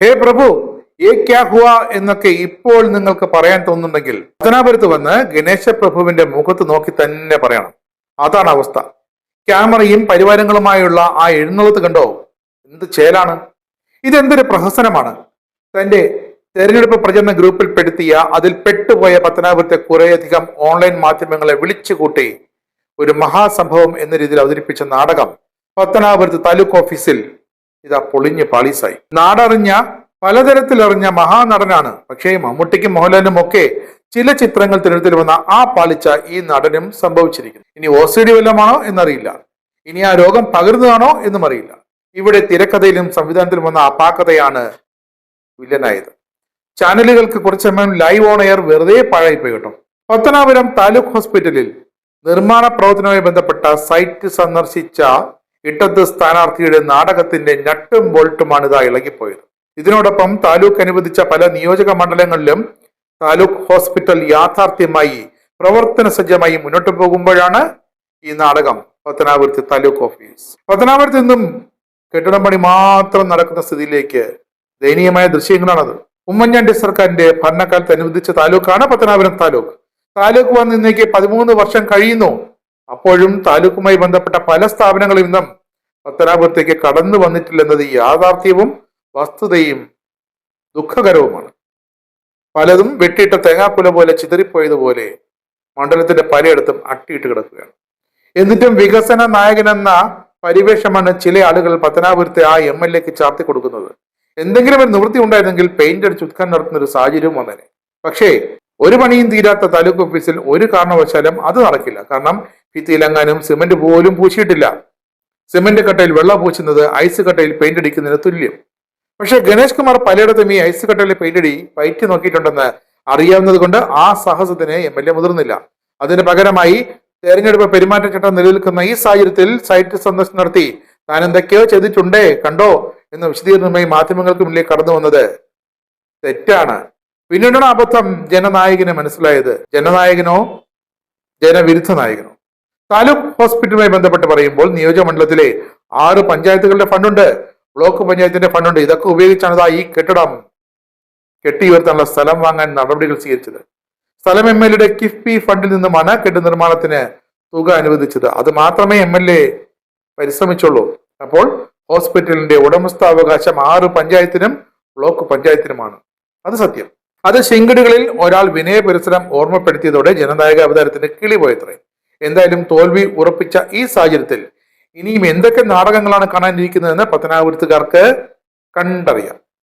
ഹേ പ്രഭു ഏ ക്യാ ഹുവ എന്നൊക്കെ ഇപ്പോൾ നിങ്ങൾക്ക് പറയാൻ തോന്നുന്നുണ്ടെങ്കിൽ പത്തനാപുരത്ത് വന്ന് ഗണേശ പ്രഭുവിന്റെ മുഖത്ത് നോക്കി തന്നെ പറയണം. അതാണ് അവസ്ഥ. ക്യാമറയും പരിവാരങ്ങളുമായുള്ള ആ എഴുന്നള്ളത്ത് കണ്ടോ, എന്ത് ചേലാണ്! ഇതെന്തൊരു പ്രഹസനമാണ്! തന്റെ തെരഞ്ഞെടുപ്പ് പ്രചരണ ഗ്രൂപ്പിൽ പെടുത്തിയ അതിൽ പെട്ടുപോയ പത്തനാപുരത്തെ കുറേയധികം ഓൺലൈൻ മാധ്യമങ്ങളെ വിളിച്ചുകൂട്ടി ഒരു മഹാസംഭവം എന്ന രീതിയിൽ അവതരിപ്പിച്ച നാടകം പത്തനാപുരത്ത് താലൂക്ക് ഓഫീസിൽ ഇതാ പൊളിഞ്ഞ് പാളീസായി. നാടറിഞ്ഞ പലതരത്തിലറിഞ്ഞ മഹാനടനാണ്. പക്ഷേ മമ്മൂട്ടിക്കും മോഹൻലാലിനും ഒക്കെ ചില ചിത്രങ്ങൾ തിരുത്തിൽ വന്ന ആ പാളിച്ച ഈ നടനും സംഭവിച്ചിരിക്കുന്നു. ഇനി OCD വല്ലമാണോ എന്നറിയില്ല, ഇനി ആ രോഗം പകരുന്നതാണോ എന്നും അറിയില്ല. ഇവിടെ തിരക്കഥയിലും സംവിധാനത്തിലും വന്ന അപാകതയാണ് വില്ലനായത്. ചാനലുകൾക്ക് കുറച്ച് സമയം ലൈവ് ഓൺ എയർ വെറുതെ പാഴായിപ്പോയി കേട്ടോ. പത്തനാപുരം താലൂക്ക് ഹോസ്പിറ്റലിൽ നിർമ്മാണ പ്രവർത്തനവുമായി ബന്ധപ്പെട്ട സൈറ്റ് സന്ദർശിച്ച ഇടത് സ്ഥാനാർത്ഥിയുടെ നാടകത്തിന്റെ ഞട്ടും ബോൾട്ടുമാണ് ഇതാ ഇളകിപ്പോയത്. ഇതിനോടൊപ്പം താലൂക്ക് അനുവദിച്ച പല നിയോജക മണ്ഡലങ്ങളിലും താലൂക്ക് ഹോസ്പിറ്റൽ യാഥാർത്ഥ്യമായി പ്രവർത്തന സജ്ജമായി മുന്നോട്ട് പോകുമ്പോഴാണ് ഈ നാടകം പത്തനാപുരത്ത് താലൂക്ക് ഓഫീസ്. പത്തനാപുരത്ത് നിന്നും കെട്ടിടം പണി മാത്രം നടക്കുന്ന സ്ഥിതിയിലേക്ക് ദയനീയമായ ദൃശ്യങ്ങളാണത്. ഉമ്മൻചാണ്ടി സർക്കാരിന്റെ ഭരണകാലത്ത് അനുവദിച്ച താലൂക്കാണ് പത്തനാപുരം താലൂക്ക്. താലൂക്ക് വന്ന് ഇന്നേക്ക് 13 വർഷം കഴിയുന്നു. അപ്പോഴും താലൂക്കുമായി ബന്ധപ്പെട്ട പല സ്ഥാപനങ്ങളും ഇന്നും പത്തനാപുരത്തേക്ക് കടന്നു വന്നിട്ടില്ലെന്നത് യാഥാർത്ഥ്യവും വസ്തുതയും ദുഃഖകരവുമാണ്. പലതും വെട്ടിയിട്ട തേങ്ങാക്കുല പോലെ ചിതറിപ്പോയതുപോലെ മണ്ഡലത്തിന്റെ പലയിടത്തും അട്ടിയിട്ട് കിടക്കുകയാണ്. എന്നിട്ടും വികസന നായകനെന്ന പരിവേഷമാണ് ചില ആളുകൾ പത്തനാപുരത്തെ ആ MLAക്ക് ചാർത്തി കൊടുക്കുന്നത്. എന്തെങ്കിലും ഒരു നിവൃത്തി ഉണ്ടായിരുന്നെങ്കിൽ പെയിന്റ് അടിച്ച് ഉദ്ഘാടനം നടത്തുന്ന ഒരു സാഹചര്യവും വന്നേനെ. പക്ഷേ ഒരു പണിയും തീരാത്ത താലൂക്ക് ഓഫീസിൽ ഒരു കാരണവശാലും അത് നടക്കില്ല. കാരണം ഭിത്തിയിലെങ്ങാനും സിമന്റ് പോലും പൂശിയിട്ടില്ല. സിമന്റ് കട്ടയിൽ വെള്ളം പൂശുന്നത് ഐസ് കട്ടയിൽ പെയിന്റ് അടിക്കുന്നതിന് തുല്യം. പക്ഷെ ഗണേഷ് കുമാർ പലയിടത്തും ഈ ഐസ് കട്ടയിലെ പെയിന്റ് അടി പയറ്റി നോക്കിയിട്ടുണ്ടെന്ന് അറിയാവുന്നത് കൊണ്ട് ആ സാഹസത്തിന് MLA മുതിർന്നില്ല. അതിന് പകരമായി തെരഞ്ഞെടുപ്പ് പെരുമാറ്റച്ചട്ടം നിലനിൽക്കുന്ന ഈ സാഹചര്യത്തിൽ സൈറ്റ് സന്ദർശനം നടത്തി താൻ എന്തൊക്കെയോ ചെയ്തിട്ടുണ്ടേ കണ്ടോ എന്ന വിശദീകരണമായി മാധ്യമങ്ങൾക്ക് മുന്നിൽ കടന്നു വന്നത് തെറ്റാണ്. പിന്നീടാണ് അബദ്ധം ജനനായകന് മനസ്സിലായത്. ജനനായകനോ ജനവിരുദ്ധ നായകനോ? താലൂക്ക് ഹോസ്പിറ്റലുമായി ബന്ധപ്പെട്ട് പറയുമ്പോൾ നിയോജകമണ്ഡലത്തിലെ 6 പഞ്ചായത്തുകളുടെ ഫണ്ടുണ്ട്, ബ്ലോക്ക് പഞ്ചായത്തിന്റെ ഫണ്ടുണ്ട്. ഇതൊക്കെ ഉപയോഗിച്ചാണ് ഈ കെട്ടിടം കെട്ടിയുയർത്താനുള്ള സ്ഥലം വാങ്ങാൻ നടപടികൾ സ്വീകരിച്ചത്. സ്ഥലം MLAയുടെ കിഫ്ബി ഫണ്ടിൽ നിന്നുമാണ് കെട്ടിട നിർമ്മാണത്തിന് തുക അനുവദിച്ചത്. അത് മാത്രമേ MLA പരിശ്രമിച്ചുള്ളൂ. അപ്പോൾ ഹോസ്പിറ്റലിന്റെ ഉടമസ്ഥാവകാശം 6 പഞ്ചായത്തിനും ബ്ലോക്ക് പഞ്ചായത്തിനുമാണ്. അത് സത്യം. അത് ശിങ്കടികളിൽ ഒരാൾ വിനയ പരിസരം ഓർമ്മപ്പെടുത്തിയതോടെ ജനനായക അവതാരത്തിന്റെ കിളി പോയത്രേ. എന്തായാലും തോൽവി ഉറപ്പിച്ച ഈ സാഹചര്യത്തിൽ ഇനിയും എന്തൊക്കെ നാടകങ്ങളാണ് കാണാനിരിക്കുന്നതെന്ന് പത്തനാപുരത്തുകാർക്ക് കണ്ടറിയാം.